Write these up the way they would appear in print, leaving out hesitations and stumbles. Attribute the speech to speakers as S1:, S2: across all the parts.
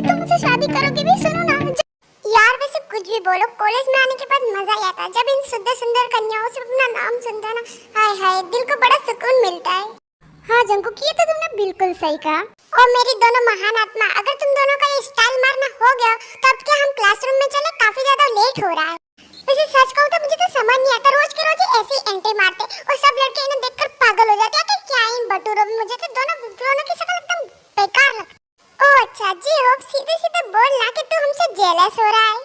S1: तुमसे शादी करोगे भी, सुनो ना यार। वैसे कुछ भी बोलो, कॉलेज में आने के बाद मजा ही आता है जब इन सुंदर सुंदर कन्याओं से अपना नाम सुनता है ना। हाय हाय, दिल को बड़ा सुकून मिलता है। हाँ जंकुक, ये तो तुमने बिल्कुल सही कहा। और मेरी दोनों महान आत्मा, अगर तुम दोनों का ये स्टाइल मारना हो गया तो अब क्या हम क्लासरूम में चले? काफी ज्यादा लेट हो रहा है। वैसे सच कहूं तो मुझे तो समझ नहीं आता, रोज के रोज ऐसे ही एंट्री मारते और सब लड़के इन्हें देखकर पागल हो जाते हैं कि क्या इन बटूरों में। मुझे तो दोनों की शक्ल एकदम बेकार लगती। ओह अच्छा जी, होप सीधे सीधे बोल ना कि तू हमसे जेलस हो रहा है।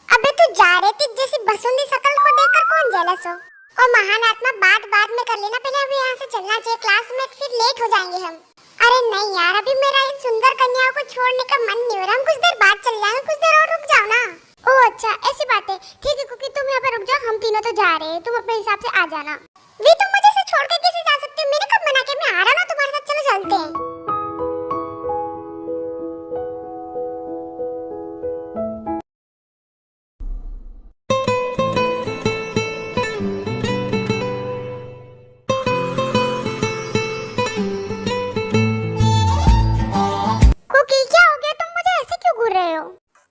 S1: अबे तू जा रही थी जैसी बसुंदी शक्ल को देखकर कौन जेलस हो? और महान आत्मा, बात बाद में कर लेना, पहले अभी यहाँ से चलना चाहिए, क्लास में फिर लेट हो जाएंगे हम। अरे नहीं यार, अभी मेरा इन सुंदर कन्याओं को छोड़ने का मन नहीं हो रहा। हम कुछ देर बाद चल जाएंगे, कुछ देर और रुक जाओ ना। ओह अच्छा ऐसी बात है, ठीक है क्योंकि तुम यहाँ पे रुक जाओ, हम तीनों तो जा रहे हैं, तुम अपने हिसाब से आ जाना। वी तुम मुझे से छोड़ के कैसे जा सकते हो? मैंने कब मना किया? मैं आ रहा हूँ ना तुम्हारे साथ, चलो चलते हैं।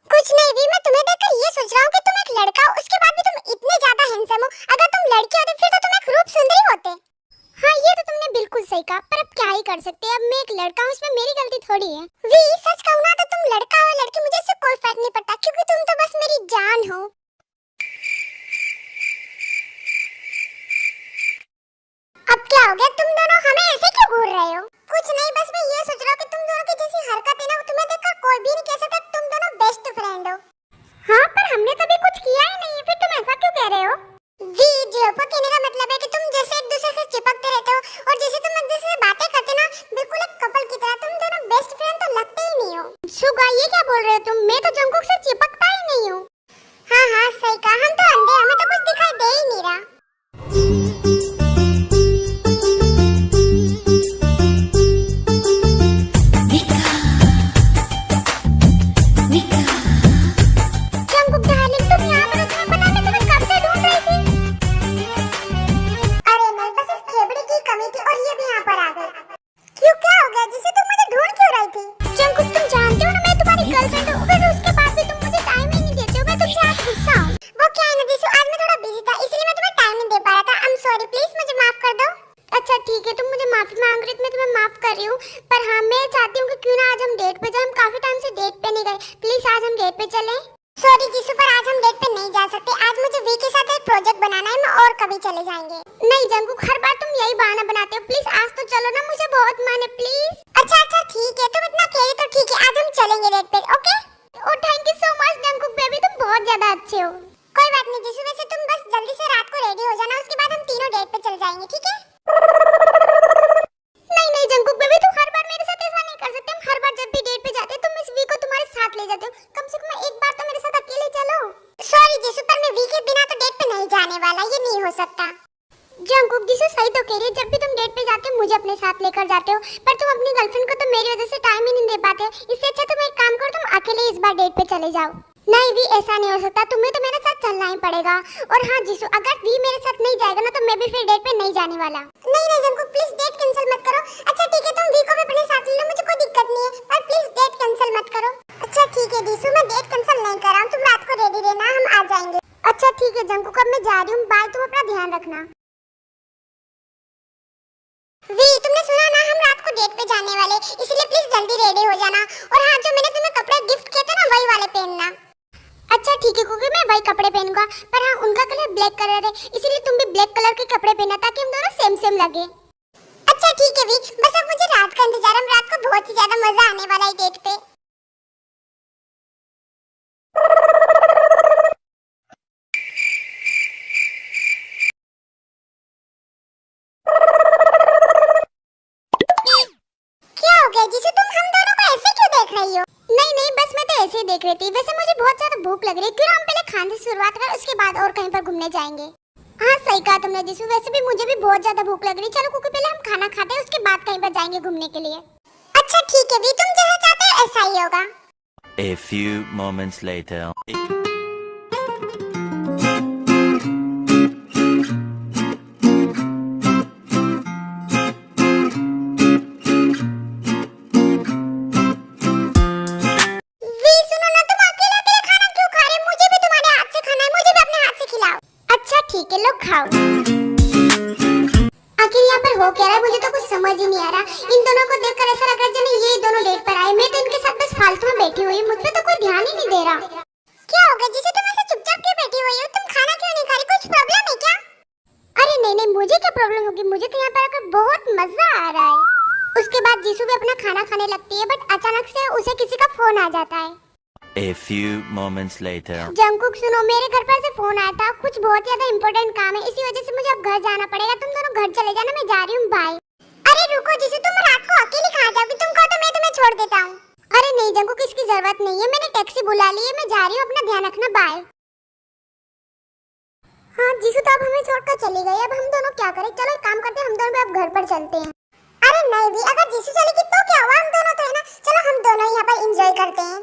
S1: कुछ नहीं वी, मैं तुम्हें देखकर ये सोच रहा हूँ कि तुम एक लड़का हो, उसके बाद भी तुम इतने ज्यादा हैंडसम हो। अगर तुम लड़की होते फिर तो तुम एक रूप सुंदरी होते। हाँ ये तो तुमने बिल्कुल सही कहा, पर अब क्या ही कर सकते हैं, अब मैं एक लड़का हूँ, इसमें मेरी गलती थोड़ी है। वी सच कहूँ ना तो तुम लड़का हो लड़की, मुझे इससे कोई फर्क नहीं पड़ता, क्योंकि तुम तो बस मेरी जान हो। अब क्या हो गया, तुम दोनों हमें ऐसे क्यों घूर रहे हो? कुछ नहीं, बस मैं ये सोच रहा हूँ कि तुम दोनों की जैसी हरकत है ना, तुम्हें देखकर कोई भी नहीं कह सकता तुम दोनों बेस्ट फ्रेंड हो। हाँ पर हमने कभी कुछ किया ही नहीं है, फिर तुम ऐसा क्यों कह रहे हो? जी जोपा, कहने का मतलब है कि तुम जैसे एक दूसरे से चिपकते रहते हो और जैसे तुम एक दूसरे से बातें करते ना, बिल्कुल एक कपल की तरह। तुम दोनों बेस्ट फ्रेंड तो लगते ही नहीं हो। सुगा, ये क्या बोल रहे हो तुम? मैं तो जंकुक से चिपकता ही नहीं हूँ। हाँ हाँ सही कहा, हम तो अंधे, हमें तो कुछ दिखाई दे ही नहीं रहा। चले जाएंगे। नहीं जंकुक, हर बार तुम यही बहाना बनाते हो, प्लीज आज तो चलो ना, मुझे बहुत मन है प्लीज। अच्छा अच्छा ठीक है, तुम इतना कह रही तो ठीक है, आज हम चलेंगे डेट पे, okay? Oh thank you so much Jungkook baby, तुम बहुत ज्यादा अच्छे हो। कोई बात नहीं जिसू, वैसे तुम बस जल्दी से रात को रेडी हो जाना, उसके बाद हम तीनों डेट पे चले जाएंगे, ठीक है? नहीं नहीं जंकुक बेबी, तुम हर बार मेरे साथ ऐसा नहीं कर सकते। हम हर बार जब भी डेट पे जाते हैं तुम इस वीक को तुम्हारे साथ ले जाते हो, कम से कम एक बार तो मेरे साथ अकेले चलो। सॉरी जिसू, पर मैं वीक के बिना तो डेट पे नहीं जाने वाला, ये नहीं हो सकता। जंकुक जिसू सही तो कह रही है, जब भी तुम डेट पे जाते हो मुझे अपने साथ लेकर जाते हो, पर तुम अपनी गर्लफ्रेंड को तो मेरी वजह से टाइम ही नहीं दे पाते। इससे अच्छा तुम एक काम करो, तुम अकेले इस बार डेट पे चले जाओ। नहीं भी ऐसा नहीं हो सकता, तुम्हें तो मेरे साथ चलना ही पड़ेगा। और हाँ जिसू, अगर भी मेरे साथ नहीं जाएगा ना तो मैं भी फिर डेट पे नहीं जाने वाला। नहीं नहीं जंकुक प्लीज डेट कैंसिल मत करो। अच्छा ठीक है, तुम वी को भी अपने साथ ले लो, मुझे कोई दिक्कत नहीं है, पर प्लीज डेट कैंसिल मत करो। अच्छा ठीक है जिसू, मैं डेट कैंसिल नहीं कर रहा हूँ, तुम रात को रेडी रहना, हम आ जाएंगे। अच्छा ठीक है जंकुक, अब मैं जा रही हूँ, बाय, तुम अपना ध्यान रखना। वी तुमने सुना ना, हम रात को डेट पे जाने वाले, इसलिए प्लीज जल्दी रेडी हो जाना। और हाँ, जो मैंने तुम्हें कपड़े गिफ्ट किए थे ना, वही वाले पहनना। अच्छा ठीक है क्योंकि मैं वही कपड़े पहनूंगा, पर हाँ उनका कलर ब्लैक कलर है, इसीलिए तुम भी ब्लैक कलर के कपड़े पहनना ताकि हम दोनों सेम सेम लगे। अच्छा ठीक है वी, बस अब मुझे रात का इंतजार, हम रात को बहुत ही ज्यादा मजा आने वाला है डेट पे। जिसे तुम हम दोनों को ऐसे क्यों देख रही हो? नहीं नहीं बस मैं तो ऐसे ही देख रही थी। वैसे मुझे बहुत ज्यादा भूख लग रही है, क्यों हम पहले खाने से शुरुआत करें, उसके बाद और कहीं पर घूमने जाएंगे। हाँ सही कहा तुमने जिसू, वैसे भी मुझे भी बहुत ज्यादा भूख लग रही है। चलो क्योंकि पहले हम खाना खाते हैं, उसके बाद कहीं पर जाएंगे घूमने के लिए। अच्छा ठीक है भी, तुम जैसा चाहते हो ऐसा ही होगा।
S2: A few moments later.
S1: फालतू में बैठी हुई, मुझ पे तो कोई ध्यान ही नहीं दे रहा। क्या हो गया जिसे तुम ऐसे चुपचाप क्यों बैठी हुई हो? तुम खाना क्यों नहीं खा रही? कुछ प्रॉब्लम है क्या? अरे नहीं नहीं, मुझे क्या प्रॉब्लम होगी, मुझे तो यहाँ पर आकर बहुत मजा आ रहा है। उसके बाद जीसू भी अपना खाना खाने लगती है, बट अचानक से उसे किसी का फोन आ जाता है।
S2: A few moments later.
S1: Jungkook सुनो, मेरे घर पर से फोन आया था, कुछ बहुत ज्यादा इंपॉर्टेंट काम है, इसी वजह से मुझे अब घर जाना पड़ेगा। तुम दोनों घर चले जाना, मैं जा रही हूँ, बाय। अरे रुको जिसे, तुम रात को अकेली कहाँ जाओगी? तुम कहो तो मैं तुम्हें छोड़ देता हूँ। अरे नहीं जंकुक, इसकी जरूरत नहीं है, मैंने टैक्सी बुला ली है, मैं जा रही हूँ, अपना ध्यान रखना, बाय। हाँ जीसू तो अब हमें छोड़कर चली गई, अब हम दोनों क्या करें? चलो एक काम करते हैं, हम दोनों भी अब घर पर चलते हैं। अरे नहीं भी, अगर जीसू चलेगी तो क्या हुआ, हम दोनों तो है ना। चलो हम दोनों यहाँ पर एंजॉय करते हैं।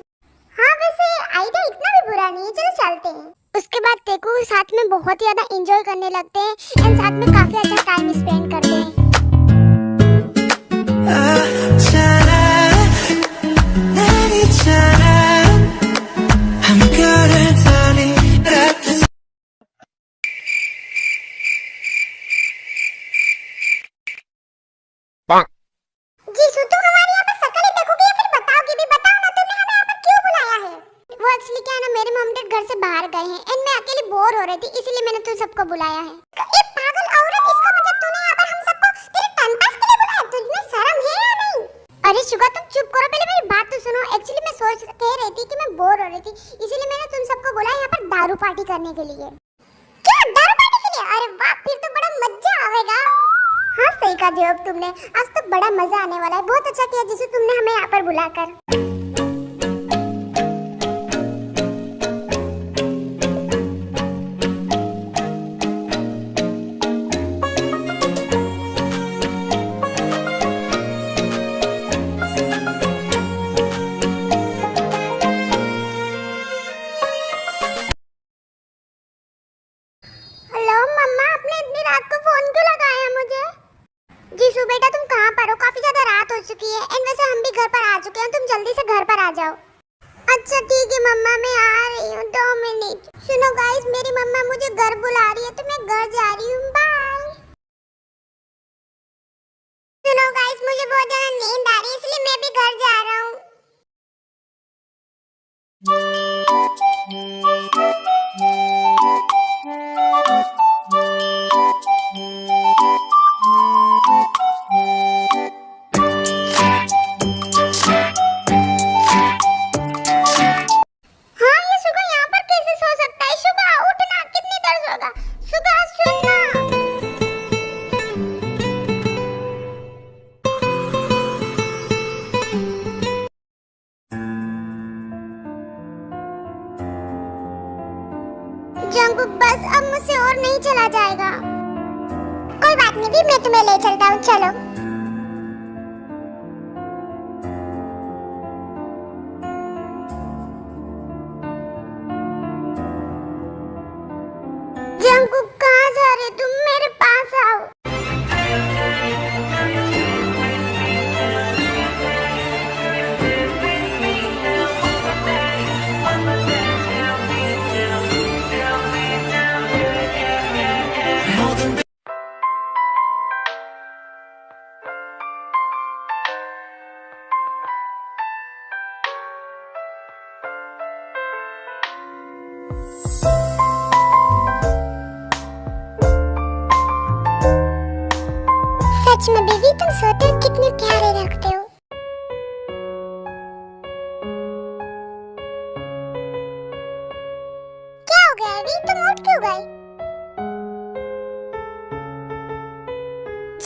S1: हाँ वैसे आइडिया इतना भी बुरा नहीं है, चलो चलते हैं। उसके बाद तेकू साथ में बहुत ही ज्यादा एंजॉय करने लगते हैं एंड साथ में काफी अच्छा टाइम स्पेंड करते हैं। जीसू तुम हमारे यहाँ पर शक्ल ही देखोगे या फिर बताओगे भी? बताओ ना, तुमने हमें यहाँ पर क्यों बुलाया है? वो एक्चुअली क्या है ना, मेरे मॉम डैड घर से बाहर गए हैं एंड मैं अकेली बोर हो रही थी, इसीलिए मैंने तुम सबको बुलाया है। ए पागल औरत, इसका मतलब तूने यहाँ पर हम सबको तेरे टाइम पास के लिए बुलाया? तुझमें शर्म है या नहीं? अरे शुगा तुम चुप करो, पहले मेरी बात तो सुनो। एक्चुअली मैं सोच कह रही थी कि मैं बोर हो रही थी, इसीलिए मैंने तुम सबको बुलाया यहाँ पर दारू पार्टी करने के लिए। क्या दारू पार्टी के लिए? अरे वाह, फिर तो बड़ा मजा आएगा। हाँ सही कहा जवाब तुमने, आज तो बड़ा मजा आने वाला है। बहुत अच्छा किया जिसे तुमने हमें यहाँ पर बुलाकर। हेलो मम्मा, आपने इतनी रात को फोन क्यों लगाया मुझे? जीसू बेटा तुम कहाँ पर हो? काफी ज्यादा रात हो चुकी है एंड वैसे हम भी घर पर आ चुके हैं, तुम जल्दी से घर पर आ जाओ। अच्छा ठीक है मम्मा, मैं आ रही हूँ, 2 मिनट। सुनो गाइस, मेरी मम्मा मुझे घर बुला रही है तो मैं घर जा रही हूँ, बाय। सुनो गाइस, मुझे बहुत ज्यादा नींद आ रही है, इसलिए मैं भी घर जा रहा हूँ। जंकुक बस अब मुझसे और नहीं चला जाएगा। कोई बात नहीं भी, मैं तुम्हें ले चलता हूँ, चलो। जंकुक कहाँ जा रहे तुम? मेरे पास आओ। सच में बेबी, तुम सोते हो कितने प्यारे लगते हो। क्या हो गया अभी, तुम उठ क्यों गए?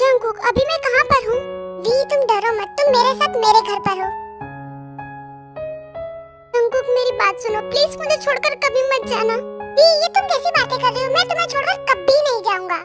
S1: जंकुक अभी मैं कहाँ पर हूँ? वी तुम डरो मत, तुम मेरे साथ मेरे घर पर हो। जंकुक मेरी बात सुनो प्लीज, मुझे छोड़कर कभी मत जाना। वी ये तुम कैसी बातें कर रही हो? मैं तुम्हें छोड़कर कभी नहीं जाऊंगा।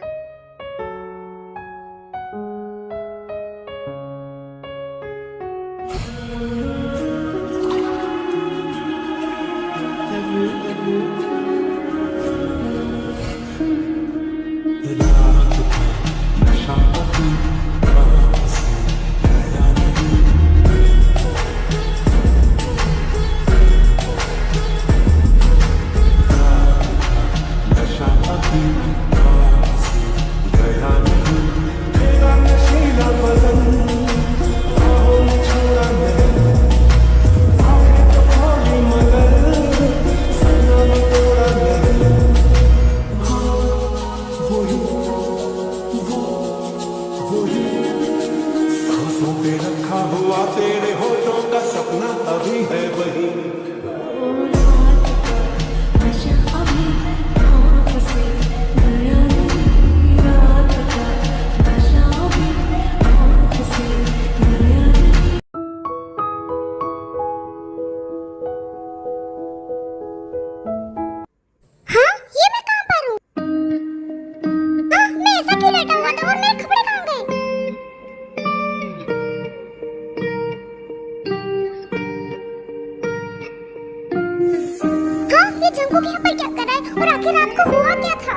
S1: जंकुक यहाँ पर क्या कर रहा है और आखिर रात को हुआ क्या था?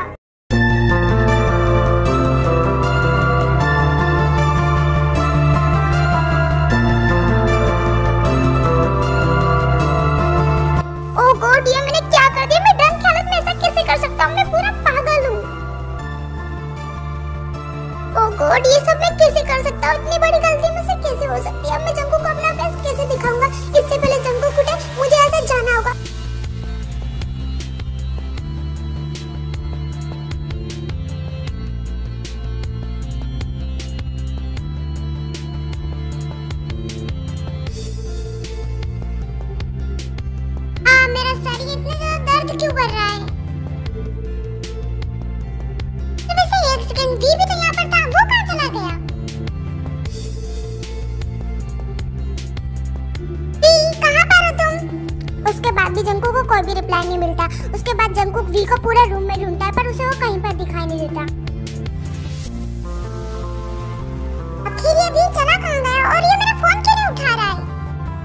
S1: ओह गॉड, ये मैंने क्या कर दिया? मैं ड्रंक की हालत में ऐसा कैसे कर सकता हूँ? मैं पूरा पागल हूँ। ओह गॉड, ये सब मैं कैसे कर सकता हूँ? इतनी बड़ी गलती मुझसे कैसे हो सकती है? अब मैं जंकुक को अपना बेस्ट कैसे दिखाऊंगा? इससे पहले जंकुक उठे, मुझे ऐसे जाना होगा। मेरा सर इतना ज्यादा दर्द क्यों कर रहा है? वैसे एक सेकंड, वी भी तो यहाँ पर था, वो कहाँ चला गया? वी, कहाँ पर हो तुम? उसके बाद भी जंकुक को कोई भी रिप्लाई नहीं मिलता। उसके बाद जंकुक वी को पूरा रूम में ढूंढता है पर उसे वो कहीं पर दिखाई नहीं देता। आखिर ये वी चला कहाँ गया और ये मेरा फोन क्यों नहीं उठा रहा है?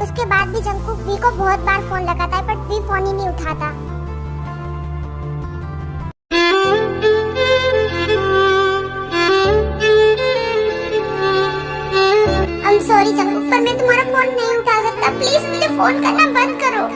S1: उसके बाद भी जंकुक वी को बहुत बार फोन लगाता है पर वी फोन ही नहीं उठाता। I'm sorry जंकुक, पर मैं तुम्हारा फोन नहीं उठा सकता। प्लीज मुझे फोन करना बंद करो।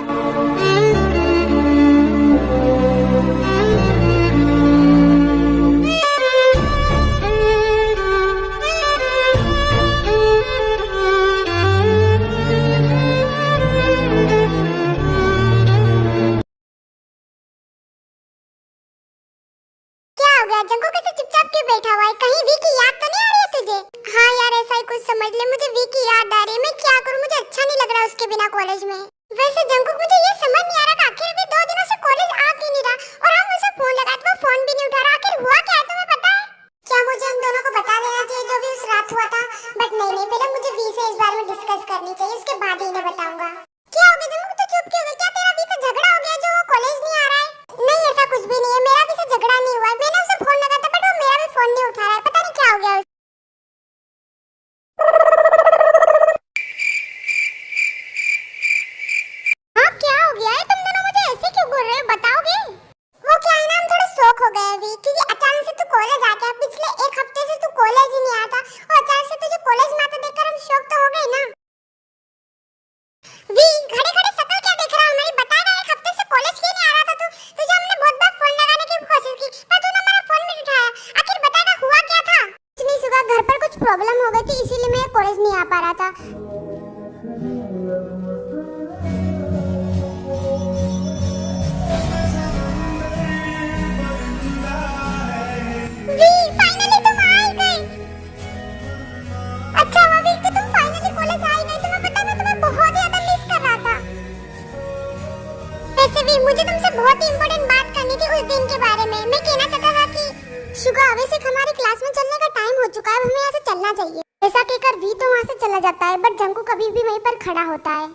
S1: जंकुक कैसे चुपचाप क्यों बैठा हुआ है? कहीं वी की याद तो नहीं आ रही है तुझे? हाँ यार, ऐसा ही कुछ समझ ले, मुझे वी की याद आ रही है। मैं क्या करूँ, मुझे अच्छा नहीं लग रहा उसके बिना कॉलेज में। वैसे जंकुक, मुझे ये समझ नहीं आ रहा कि आखिर भी 2 दिनों से कॉलेज आ क्यों नहीं रहा और हम उसे फोन लगाए तो वो फोन भी नहीं उठा रहा। आखिर हुआ क्या है, तुम्हें पता है? क्या मुझे हम दोनों को बता देना चाहिए जो भी उस रात हुआ था? बट नहीं, पहले मुझे वी से इस बारे में डिस्कस करनी चाहिए, उसके बाद ही इन्हें बताऊंगा। क्या हो गया जंकुक, तो चुप क्यों हो गया? क्या तेरा वी से झगड़ा हो गया जो वो कॉलेज नहीं आ रहा है? नहीं, ऐसा कुछ भी नहीं है, मेरा वी से झगड़ा नहीं हुआ है। मैंने उसे फोन लगा था बट वो मेरा भी फोन नहीं उठा रहा है। पता नहीं क्या हो गया। हाँ, क्या हो गया है? तुम दोनों मुझे ऐसे क्यों बोल रहे हो, बताओगे? वो क्या है ना, हम थोड़ा शॉक हो गए अभी, क्योंकि अचानक से तू कॉलेज आ गया। पिछले 1 हफ्ते से तू कॉलेज ही नहीं आता और अचानक से तुझे कॉलेज में आता देखकर हम शॉक तो हो गए ना। वी, खड़े खड़े शक्ल क्या देख रहा है हमारी? बता ना, 1 हफ्ते से कॉलेज क्यों नहीं आ रहा था तू? तुझे हमने बहुत बार फोन लगाने की कोशिश की पर तूने हमारा फोन नहीं उठाया। आखिर बता ना, हुआ क्या था? कुछ नहीं सुगा, घर पर कुछ प्रॉब्लम हो गई थी इसीलिए मैं कॉलेज नहीं आ पा रहा था। वी, फाइनली तुम आ ही गए। अच्छा हुआ वी कि तुम फाइनली कॉलेज आ ही गए। तुम्हें पता है, मैं तुम्हें बहुत ज्यादा मिस कर रहा था। वैसे भी मुझे तुमसे बहुत ही इंपॉर्टेंट बात करनी थी उस दिन के बारे में। मैं कहना चाहता था कि शुगा, वैसे हमारी क्लास में चलने का टाइम हो चुका है, अब हमें यहाँ से चलना चाहिए। ऐसा कहकर वी तो वहाँ से चला जाता है बट जंकुक कभी भी वहीं पर खड़ा होता है।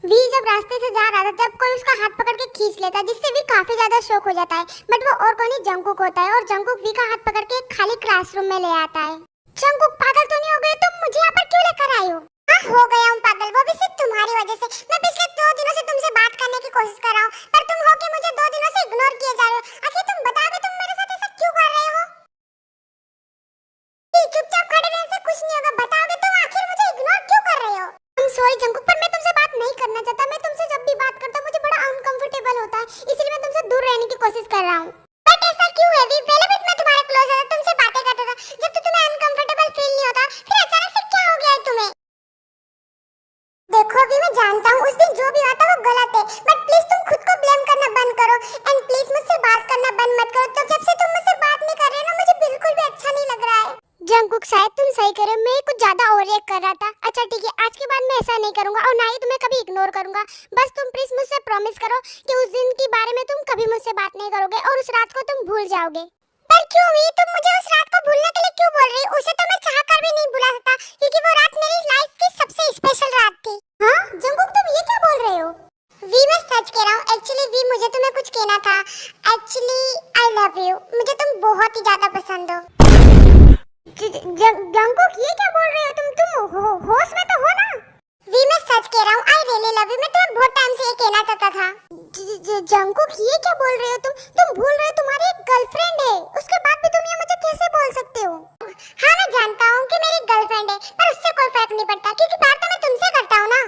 S1: वी जब रास्ते से जा रहा था तब कोई उसका हाथ पकड़ के खींच लेता है जिससे वी काफी ज्यादा शॉक हो जाता है। बट वो और कोई नहीं, जंकुक होता है और जंकुक वी का हाथ पकड़ के एक खाली क्लासरूम में ले आता है। जंकुक, पागल तो नहीं हो गए? तुम मुझे यहाँ पर क्यों लेकर आए हो? हाँ, हो गया हूँ पागल, वो भी सिर्फ तुम्हारी वजह से। मैं पिछले 2 दिनों से तुमसे बात करने की कोशिश कर रहा हूँ पर तुम हो कि मुझे 2 दिनों से इग्नोर किए जा रहे हो। आखिर तुम बताओगे तुम मेरे साथ ऐसा क्यों कर रहे हो? चुपचाप खड़े रहने से कुछ नहीं होगा, बताओगे तुम आखिर मुझे इग्नोर क्यों कर रहे हो? सॉरी जंकुक, पर मैं तुमसे बात नहीं करना चाहता। मैं तुमसे जब भी बात करता हूँ मुझे बड़ा अनकंफर्टेबल होता है, इसलिए मैं तुमसे दूर रहने की कोशिश कर रहा हूँ। बट ऐसा क्यों है वी? पहले भी मैं तुम्हारे क्लोज था, तुमसे बातें करता था। जब तो तुम्हें अनकंफर्टेबल फील नहीं होता, फिर अचानक से क्या हो गया है तुम्हें? देखो वी, मैं जानता हूँ उस दिन जो भी हुआ था वो गलत है, बट प्लीज तुम खुद को ब्लेम करना बंद करो एंड प्लीज मुझसे बात करना बंद मत करो। तो जब से तुम मुझसे बात नहीं कर रहे ना, मुझे बिल्कुल भी अच्छा नहीं लग रहा है। जंकुक, शायद तुम सही कह रहे हो, मैं कुछ ज्यादा ओवर रिएक्ट कर रहा था। अच्छा ठीक है, आज के बाद मैं ऐसा नहीं करूंगा और ना ही तुम्हें कभी इग्नोर करूंगा। बस तुम प्लीज मुझसे प्रॉमिस करो कि उस दिन के बारे में तुम कभी मुझसे बात नहीं करोगे और उस रात को तुम भूल जाओगे। पर क्यों हुई? तुम मुझे उस रात को भूलने के लिए क्यों बोल रही हो? उसे तो मैं चाहकर भी नहीं भुला सकता क्योंकि वो रात मेरी लाइफ की सबसे स्पेशल रात थी। हाँ जंकुक, तुम ये क्या बोल रहे हो? वी, मैं सच कह रहा हूँ। एक्चुअली वी, मुझे तुम्हें कुछ कहना था। एक्चुअली आई लव यू, मुझे तुम बहुत ही ज्यादा पसंद हो। जंकुक ये क्या बोल रहे हो तुम होश में तो हो ना? वी मैं सच कह रहा हूँ, आई रियली लव यू। मैं तुम्हें बहुत टाइम से ये कहना चाहता था। जंकुक ये क्या बोल रहे हो तुम भूल रहे हो तुम्हारी एक गर्लफ्रेंड है, उसके बाद भी तुम ये मुझे कैसे बोल सकते हो? हाँ मैं जानता हूँ कि मेरी गर्लफ्रेंड है, पर उससे कोई फर्क नहीं पड़ता क्योंकि बात तो मैं तुमसे करता हूँ ना।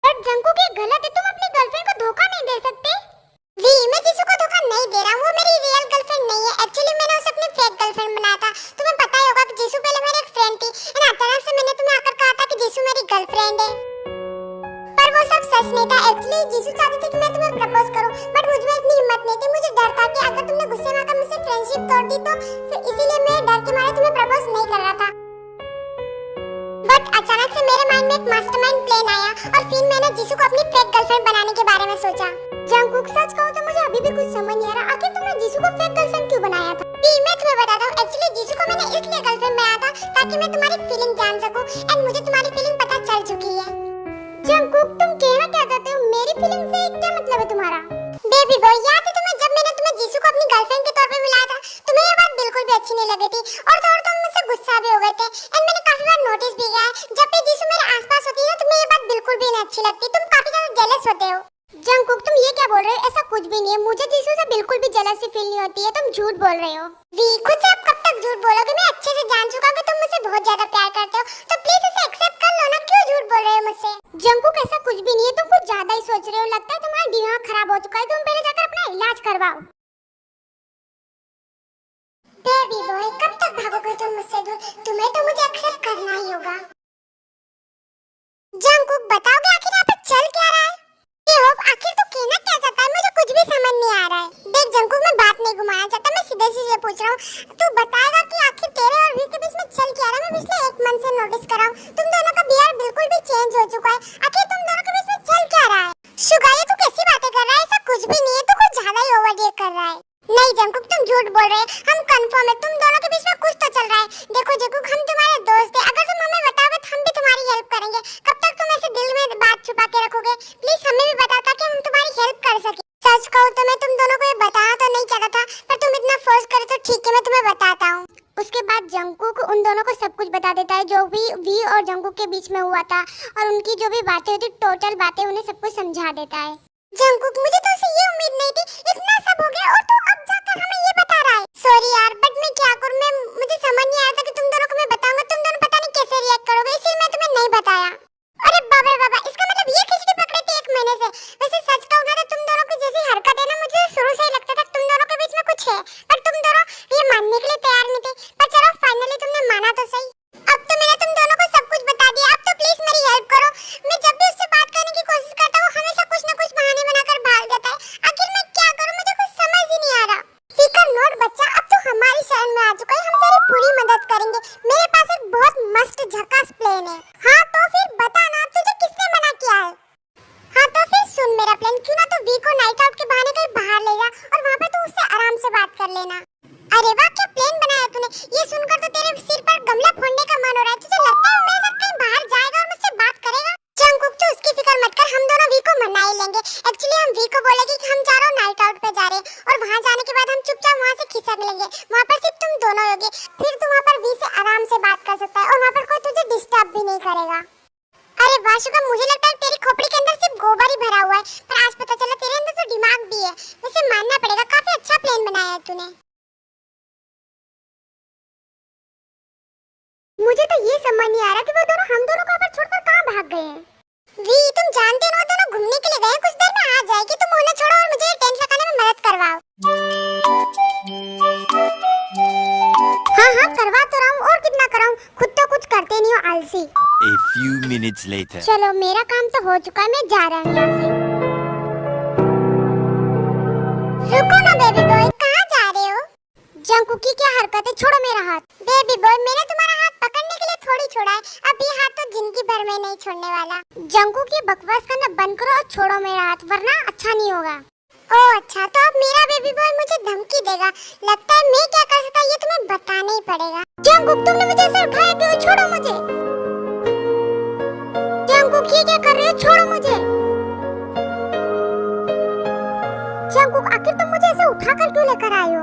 S1: बट जंकुक ये गलत है, तुम अपनी गर्लफ्रेंड को धोखा नहीं दे सकते। वी मैं जिसू को धोखा नहीं दे रहा हूँ, वो मेरी रियल गर्लफ्रेंड नहीं है। एक्चुअली मैंने उसे अपनी फेक गर्लफ्रेंड बनाया था। तुम्हें पता ही होगा कि जिसू पहले मेरी एक फ्रेंड थी और अचानक से मैंने तुम्हें आकर कहा था कि जिसू मेरी गर्लफ्रेंड है, पर वो सब सच नहीं था। एक्चुअली जिसू चाहती थी कि मैं तुम्हें प्रपोज करूं, बट मुझ में इतनी हिम्मत नहीं थी। मुझे डर था कि अगर तुमने गुस्से में आकर मुझसे फ्रेंडशिप तोड़ दी तो इसीलिए मैं डर के मारे तुम्हें प्रपोज नहीं कर रहा था। बट अचानक से मेरे माइंड में एक मास्टरमाइंड प्लान आया और फिर मैंने जिसू को अपनी फेक गर्लफ्रेंड बनाने के बारे में सोचा। जंकुक सच कहूं तो मुझे अभी भी कुछ समझ नहीं आ रहा, आखिर तुमने जिसू को फेक गर्लफ्रेंड क्यों बनाया था? मैं तुम्हें बताता हूं, एक्चुअली जिसू को मैंने इसलिए गर्लफ्रेंड बनाया था ताकि मैं तुम्हारी फीलिंग जान सकूं एंड मुझे तुम्हारी फीलिंग पता चल चुकी है। जंकुक तुम कहना क्या चाहते हो? मेरी फीलिंग से क्या मतलब है तुम्हारा? बेबी बॉय याद है तुम्हें जब मैंने तुम्हें जिसू को अपनी गर्लफ्रेंड के तौर पे मिलाया था, तुम्हें ये बात बिल्कुल भी अच्छी नहीं लगी थी और तो और तुम मुझसे गुस्सा भी हो गए थे। एंड मैंने काफी बार नोटिस भी किया है जब भी जिसू मेरे आसपास होती है ना, तुम्हें ये बात बिल्कुल भी नहीं अच्छी लगती। तुम काफी ज्यादा जेलस होते हो। जंकुक तुम ये क्या बोल रहे हो? ऐसा कुछ भी नहीं है, मुझे जिसू से बिल्कुल भी जेलसी फील नहीं होती है। तुम झूठ बोल रहे हो। वी खुद से आप कब तक झूठ बोलोगे? मैं अच्छे से जान चुका हूं कि तुम मुझसे बहुत ज्यादा प्यार करते हो, तो प्लीज इसे एक्सेप्ट कर लो ना। क्यों झूठ बोल रहे हो मुझसे? जंकुक ऐसा कुछ भी नहीं है, तुम कुछ ज्यादा ही सोच रहे हो। लगता है तुम्हारा दिमाग खराब हो चुका है, तुम पहले जाकर अपना इलाज करवाओ। बेबी बॉय कब तक भागोगे तुम मुझसे दूर? तुम्हें तो मुझे एक्सेप्ट करना ही होगा। जंकुक बताओगे आखिर यहाँ पे चल क्या रहा है? आखिर तो कहना क्या चाहता है? मुझे कुछ भी समझ नहीं आ रहा है। देख जंकुक मैं बात नहीं घुमाना चाहता, मैं सीधे सीधे पूछ रहा हूँ। तू बताएगा कि आखिर तेरे और वी के बीच में चल क्या रहा है? मैं पिछले 1 मंथ से नोटिस कर रहा हूँ, तुम दोनों का बिहेवियर बिल्कुल भी चेंज हो चुका है। आखिर तुम दोनों के बीच में चल क्या रहा है? शुगा ये तू कैसी बातें कर रहा है? ऐसा कुछ भी नहीं है, तू कुछ ज्यादा ही ओवररिएक्ट कर रहा है। नहीं जंकुक तुम झूठ बोल रहे हैं, हम कंफर्म है तुम दोनों के बीच में कुछ तो चल रहा है। देखो जंकुक हम तुम्हारे दोस्त हैं, अगर तुम हमें बताओगे तो हम भी तुम्हारी हेल्प करेंगे। कब तक तुम ऐसे दिल में बात छुपा के रखोगे? प्लीज हमें भी बताओ ताकि हम तुम्हारी हेल्प कर सके। सच कहूं तो मैं तुम दोनों को ये बताना तो नहीं चाहता था, पर तुम इतना फोर्स करे तो ठीक है मैं तुम्हें बताता हूँ। उसके बाद जंकुक उन दोनों को सब कुछ बता देता है जो भी वी और जंकुक के बीच में हुआ था, और उनकी जो भी बातें होती टोटल बातें उन्हें सब कुछ समझा देता है। जंकुक मुझे तो उससे ये उम्मीद नहीं थी, इतना सब हो गया और तू अब जाकर हमें ये बता रहा है। सॉरी यार बट मैं क्या करूं, मैं मुझे समझ नहीं आया था कि तुम दोनों को मैं बताऊंगा, तुम दोनों पता नहीं कैसे रिएक्ट करोगे, इसलिए मैं तुम्हें नहीं बताया। अरे बाबा बाबा इसका मतलब ये खिचड़ी पकड़े थे 1 महीने से। वैसे सच कहूं ना तो तुम दोनों की जैसी हरकत है ना, मुझे शुरू से ही लगता था तुम दोनों के बीच में कुछ है, पर तुम दोनों ये मानने के लिए तैयार नहीं थे। पर चलो फाइनली तुमने माना तो सही। अब तो मैंने तुम दोनों को सब कुछ बता दिया, अब तो प्लीज मेरी हेल्प करो। मैं जब भी उससे बात करने की कोशिश करता हूँ हमेशा कुछ न कुछ बहाने बनाकर भाग जाता है। आखिर मैं क्या करूँ, मुझे कुछ समझ ही नहीं आ रहा। फिकर नोट बच्चा, अब तो हमारी शरण में आ चुका है, हम तेरी पूरी मदद करेंगे। मेरे पास एक बहुत मस्त झकास प्लान है। हाँ तो फिर बता ना, तुझे किसने मना किया है? हाँ तो फिर सुन मेरा प्लान, क्यों ना तो वी को नाइट आउट के बहाने कहीं बाहर ले जा और वहाँ पे तू उससे आराम से बात कर लेना। अरे वाह क्या प्लान बनाया तूने, ये सुनकर तो तेरे सिर पर गमला फोड़ने का मन हो रहा है। तुझे लगता है मेरे साथ कहीं बाहर जाएगा और मुझसे बात करेगा? जंकुक तू उसकी फिक्र मत कर, हम दोनों वी को मना ही लेंगे। एक्चुअली हम वी को बोलेंगे कि हम चारों नाइट आउट पे जा रहे हैं और वहाँ जाने के बाद हम चुपचाप वहाँ से खिसक लेंगे। वहाँ पर सिर्फ तुम दोनों होगे, फिर तू वहाँ पर वी से आराम से बात कर सकता है और वहाँ पर कोई तुझे डिस्टर्ब भी नहीं करेगा। अरे वाह शुगा, मुझे लगता है तेरी खोपड़ी के अंदर सिर्फ गोबर ही भरा हुआ है, पर आज पता चला तेरे अंदर तो दिमाग भी है। वैसे मानना पड़ेगा काफी अच्छा प्लान बनाया है तूने। मुझे तो ये समझ नहीं आ रहा कि वो दोनों हम दोनों को यहाँ छोड़कर कहाँ भाग गए हैं। वी तुम जानते हो दोनों घूमने के लिए गए, कुछ देर में आ जाएगी, तुम उन्हें छोड़ो और मुझे टेंट लगाने में मदद करवाओ। हाँ हाँ करवा तो रहा हूँ, और कितना कराऊँ, खुद तो कुछ करते नहीं हो आलसी।
S2: A few minutes later.
S1: चलो मेरा काम तो हो चुका है, मैं जा रहा हूँ यहाँ से। रुको ना बेबी बॉय, कहाँ जा रहे हो? जंकुक की क्या हरकत है, छोड़ो मेरा हाथ। बेबी बॉय मैंने तुम्हारा हाथ पकड़ने के लिए थोड़ी छोड़ा है, अब ये हाथ तो जिंदगी भर में नहीं छोड़ने वाला। जंकुक की बकवास करना बंद करो और छोड़ो मेरा हाथ, वरना अच्छा नहीं होगा। ओह अच्छा, तो अब मेरा बेबी बॉय मुझे धमकी देगा। लगता है मैं क्या कर सकता ये तुम्हें बताना ही पड़ेगा। जंकुक तुमने मुझे ऐसे उठाया क्यों? छोड़ो मुझे। जंकुक ये क्या कर रहे हो, छोड़ो मुझे। जंकुक आखिर तुम मुझे ऐसे उठाकर क्यों लेकर आए हो?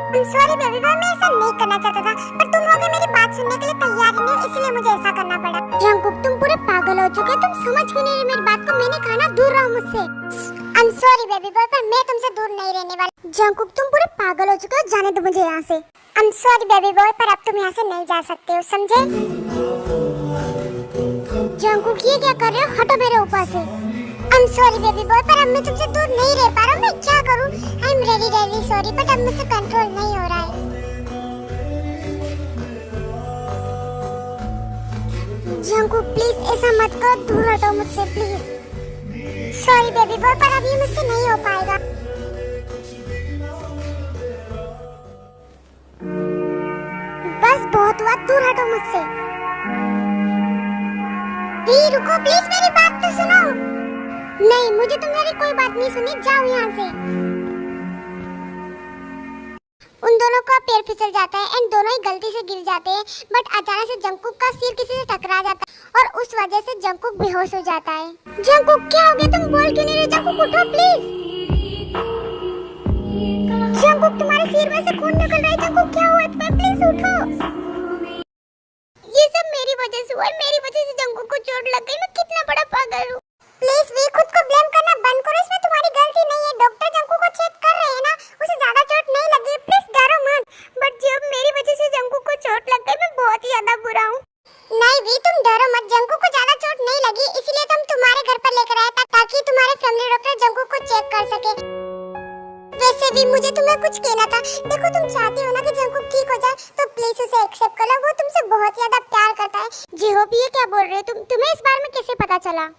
S1: सॉरी बेबी बॉय, मैं ऐसा नहीं करना चाहता था, पर तुम लोग मेरी बात सुनने के लिए तैयार ही नहीं, इसलिए मुझे ऐसा करना पड़ा। जंकुक तुम पूरे पागल हो चुके, तुम समझ क्यों नहीं रहे मेरी बात को? मैंने कहा ना दूर रहो मुझसे। I am sorry baby boy, पर मैं तुमसे दूर नहीं रहने वाला। जंकुक तुम पूरे पागल हो चुके हो, जाने दो मुझे यहाँ से। I am sorry baby boy, पर अब तुम यहाँ से नहीं जा सकते हो, समझे? जंकुक ये क्या कर रहे हो? हटो मेरे ऊपर से। I am sorry baby boy, पर अब मैं तुमसे दूर नहीं रह पा रहा हूँ, मैं क्या करूँ? I am really sorry, but अब मुझसे कंट्रोल नहीं हो रहा है। जंकुक प्लीज ऐसा मत करो, दूर हटो मुझसे प्लीज। सॉरी बेबी बॉय, पर अब ये मुझसे नहीं हो पाएगा। बस बहुत हुआ, दूर हटो मुझसे। वी रुको प्लीज, मेरी बात तो सुनो। नहीं, मुझे तुम्हारी कोई बात नहीं सुनी, जाओ यहाँ से। उन दोनों का पैर फिसल जाता है एंड दोनों ही गलती से गिर जाते हैं, बट अचानक से जंकुक का सिर किसी से टकरा जाता है और उस वजह से जंकुक बेहोश हो जाता है। जंकुक क्या हो गया? तुम बोल क्यों नहीं रहे? जंकुक उठो प्लीज। जंकुक तुम्हारे सिर में से खून निकल रहा है। जंकुक क्या हुआ तुम्हें? प्लीज उठो। ये सब मेरी वजह से हुआ है, मेरी वजह से जंकुक को चोट लग गई। मैं कितना बड़ा पागल हूँ। प्लीज वी खुद को ब्लेम करना बंद करो, इसमें तुम्हारी गलती नहीं है। डॉक्टर जंकुक को चेक कर रहे हैं ना, उसे ज्यादा चोट नहीं लगी, प्लीज डरो मत। बट जब मेरी वजह से जंकुक को चोट लग गई, मैं बहुत ही ज्यादा बुरा हूँ। नहीं वी तुम डरो मत, जंकुक को ज्यादा चोट नहीं लगी, इसलिए तो हम तुम्हारे घर पर लेकर आए ताकि तुम्हारे फैमिली डॉक्टर जंकुक को चेक कर सके। वैसे भी मुझे तुम्हें कुछ कहना था। देखो तुम चाहती हो ना कि जंकुक ठीक हो जाए, तो प्लीज उसे एक्सेप्ट कर लो, वो तुमसे बहुत ज्यादा प्यार करता है। जी होप ये क्या बोल रहे हो तुम्हें इस बारे में कैसे पता चला?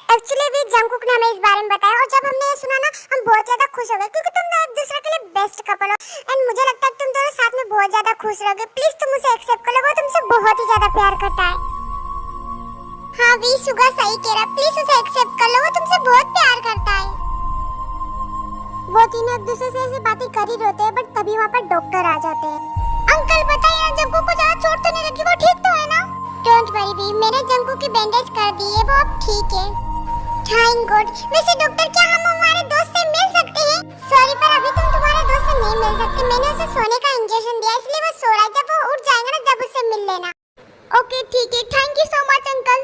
S1: एक्चुअली भी जंकुक ने हमें इस बारे में बताया और जब हमने ये सुना ना, हम बहुत ज्यादा खुश हो गए क्योंकि तुम दोनों एक दूसरे के लिए बेस्ट कपल हो एंड मुझे लगता है तुम दोनों साथ में बहुत ज्यादा खुश रहोगे। प्लीज तुम उसे एक्सेप्ट कर लो, वो तुमसे बहुत ही ज्यादा प्यार करता है। हाँ वी सुगा सही कह रहा है, प्लीज उसे एक्सेप्ट कर लो, वो तुमसे बहुत प्यार करता है। वो तीनों एक दूसरे से ऐसी बातें कर ही रहते हैं, बट तभी वहाँ पर डॉक्टर आ जाते हैं। अंकल बताइए जंकुक को ज्यादा चोट तो नहीं लगी? वो ठीक तो है ना? डोंट वरी वी, मैंने जंकुक की बैंडेज कर दी है, वो अब ठीक है। Thank God. वैसे डॉक्टर क्या हम हमारे दोस्त से मिल सकते हैं? सॉरी पर अभी तुम तुम्हारे दोस्त से नहीं मिल सकते, मैंने उसे सोने का इंजेक्शन दिया इसलिए वो सो रहा है, जब वो उठ जाएगा ना जब उससे मिल लेना। ओके ठीक है, thank you so much uncle.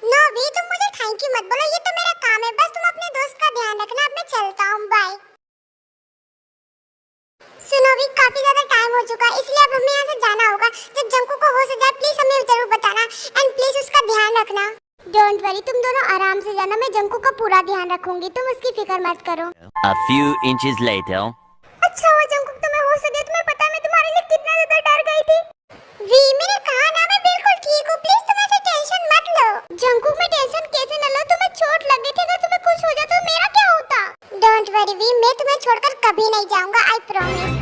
S1: No we तुम मुझे थैंक यू मत बोलो, ये तो मेरा काम है, बस तुम अपने दोस्त का ध्यान रखना। अब मैं चलता हूँ, बाय। सुनो भी काफी ज्यादा टाइम हो चुका है, इसलिए अब हमें यहाँ से जाना होगा। जब जंकुक को होश आ जाए प्लीज हमें जरूर बताना एंड प्लीज उसका ध्यान रखना। डोंट वरी, तुम दोनों आराम से जाना, मैं जंकुक का पूरा ध्यान रखूंगी, तुम उसकी फिक्र मत करो।
S2: A few inches later.
S1: अच्छा हुआ जंकुक तुम्हें होश आ गया, तुम्हें पता है मैं तुम्हारे लिए कितना ज्यादा डर गई थी। वी मैंने कहा ना मैं बिल्कुल ठीक हूँ, प्लीज तुम ऐसे टेंशन मत लो। जंकुक में टेंशन कैसे न लो, तुम्हें चोट लग गई थी, अगर तुम्हें कुछ हो जाता तो मेरा क्या होता? डोंट वरी वी, मैं तुम्हें छोड़कर कभी नहीं जाऊंगा, आई प्रॉमिस।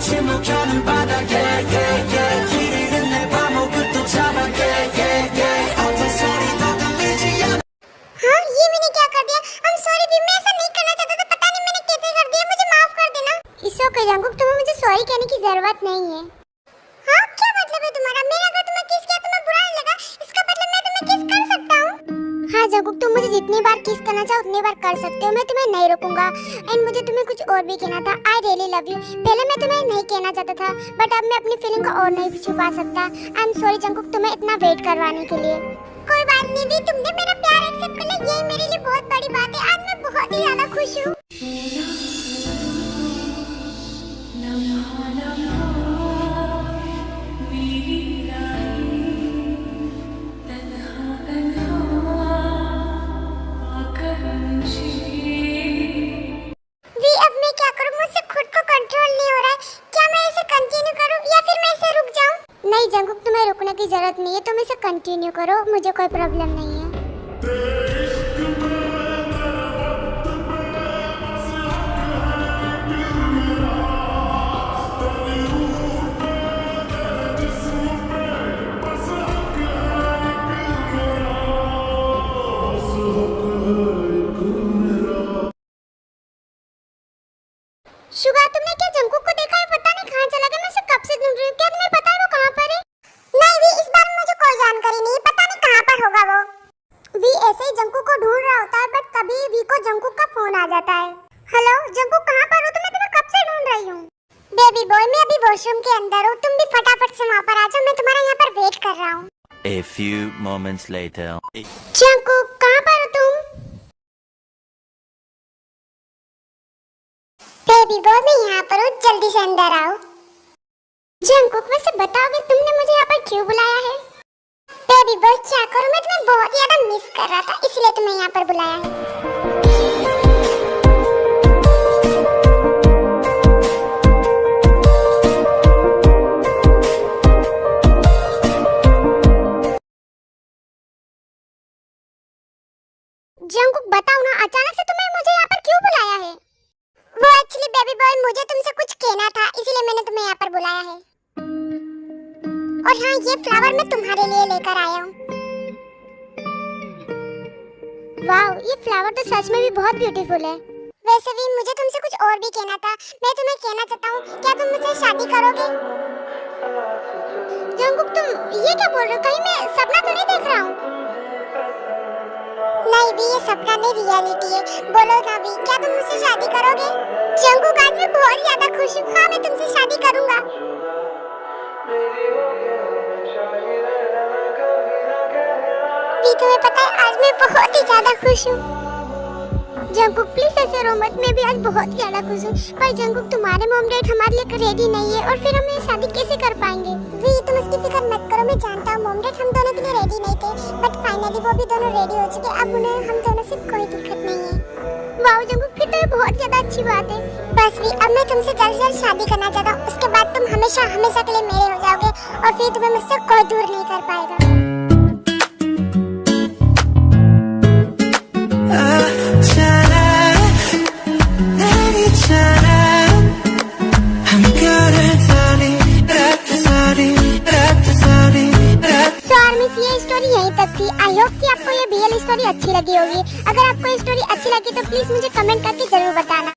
S3: 침묵하는 바닥에 길을 잃은 내 발목을 또 잡아 어떤 소리도 들리지 않아।
S1: हाँ ये मैंने क्या कर दिया? I'm sorry भी, मैं ऐसा नहीं करना चाहता था, पता नहीं मैंने कैसे कर दिया, मुझे माफ कर देना। इट्स ओके जंकुक, तुम्हें मुझे सॉरी कहने की जरूरत नहीं है। हाँ क्या मतलब है तुम्हारा? मैंने अगर तुम्हें किस किया तुम्हें बुरा नहीं लगा, इसका मतलब मैं तुम्हें किस कर सकता हूँ? हाँ जंकुक तुम मुझे जितनी बार किस करना चाहो उतनी बार कर सकते हो, मैं तुम्हें नहीं रोकूंगा। एंड मुझे तुम्हें कुछ और भी कहना था, आई रियली लव यू। पहले मैं तुम्हें नहीं कहना चाहता था, बट अब मैं अपनी फीलिंग को और नहीं छुपा सकता। आई एम सॉरी जंकुक तुम्हें इतना वेट करवाने के लिए। कोई बात नहीं भी, तुमने मेरा प्यार एक्सेप्ट कर लिया, यही मेरे लिए बहुत बड़ी बात है। आज मैं बहुत ही ज्यादा खुश हूँ। अब मैं क्या करूं? मुझसे खुद को कंट्रोल नहीं हो रहा है। क्या मैं इसे कंटिन्यू करूं या फिर मैं इसे रुक जाऊं? नहीं जंकुक तुम्हें रुकने की जरूरत नहीं है, तुम इसे कंटिन्यू करो, मुझे कोई प्रॉब्लम नहीं है। शुगा तुमने क्या जंकुक को देखा है? पता नहीं कहाँ चला गया, मैं उसे कब से ढूंढ रही हूँ। क्या तुम्हें
S2: A few moments later.
S1: Jungkook कहाँ पर हो तुम? बेबी बॉय मैं यहाँ पर हूँ, जल्दी से अंदर आओ। जंगकुक वैसे बताओगे तुमने मुझे यहाँ पर क्यों बुलाया है? बेबी बॉय क्या करूँ, मैं तुम्हें बहुत ज्यादा मिस कर रहा था, इसलिए तुम्हें यहाँ पर बुलाया है। जंगकुक बताओ ना, अचानक से तुमने मुझे यहाँ पर क्यों बुलाया है? वो एक्चुअली बेबी बॉय मुझे तुमसे कुछ कहना था, इसीलिए मैंने तुम्हें यहाँ पर बुलाया है। और हाँ, ये फ्लावर मैं तुम्हारे लिए लेकर आया हूँ। वाओ, ये फ्लावर तो सच में भी बहुत ब्यूटीफुल है। वैसे भी मुझे तुमसे कुछ और भी कहना था। मैं तुम्हें कहना चाहता हूँ, क्या तुम मुझसे शादी करोगे? जंगकुक तुम ये क्या बोल रहे हो? कहीं मैं सपना तो नहीं देख रहा हूँ? नहीं भी, ये सपना नहीं, रियलिटी है। बोलो ना भी, क्या तुम मुझसे शादी करोगे? जंगकुक आज मैं बहुत ज्यादा खुश हूँ। हाँ, मैं तुमसे शादी करूँगा। भी तुम्हें पता है, आज मैं बहुत ही ज्यादा खुश हूँ। जंगकुक प्लीज ऐसे रो मत, मैं भी आज बहुत ज्यादा खुश हूँ। पर जंगकुक तुम्हारे मॉम डैड हमारे लिए रेडी नहीं है, और फिर हम ये शादी कैसे कर पाएंगे? वी तुम इसकी फिक्र मत करो, मैं जानता हूँ मॉम डैड हम दोनों के लिए रेडी नहीं थे, बट फाइनली वो भी दोनों रेडी हो चुके। अब उन्हें हम दोनों से कोई दिक्कत नहीं है। वाओ जंगकुक, फिर तो ये बहुत ज्यादा अच्छी बात है। बस भी अब मैं तुमसे जल्द से जल्द शादी करना चाहता हूँ, उसके बाद तुम हमेशा हमेशा के लिए मेरे हो जाओगे, और फिर तुम्हें मुझसे कोई दूर नहीं कर पाएगा। ये स्टोरी यहीं तक थी। आई होप कि आपको ये BL स्टोरी अच्छी लगी होगी। अगर आपको ये स्टोरी अच्छी लगी तो प्लीज मुझे कमेंट करके जरूर बताना।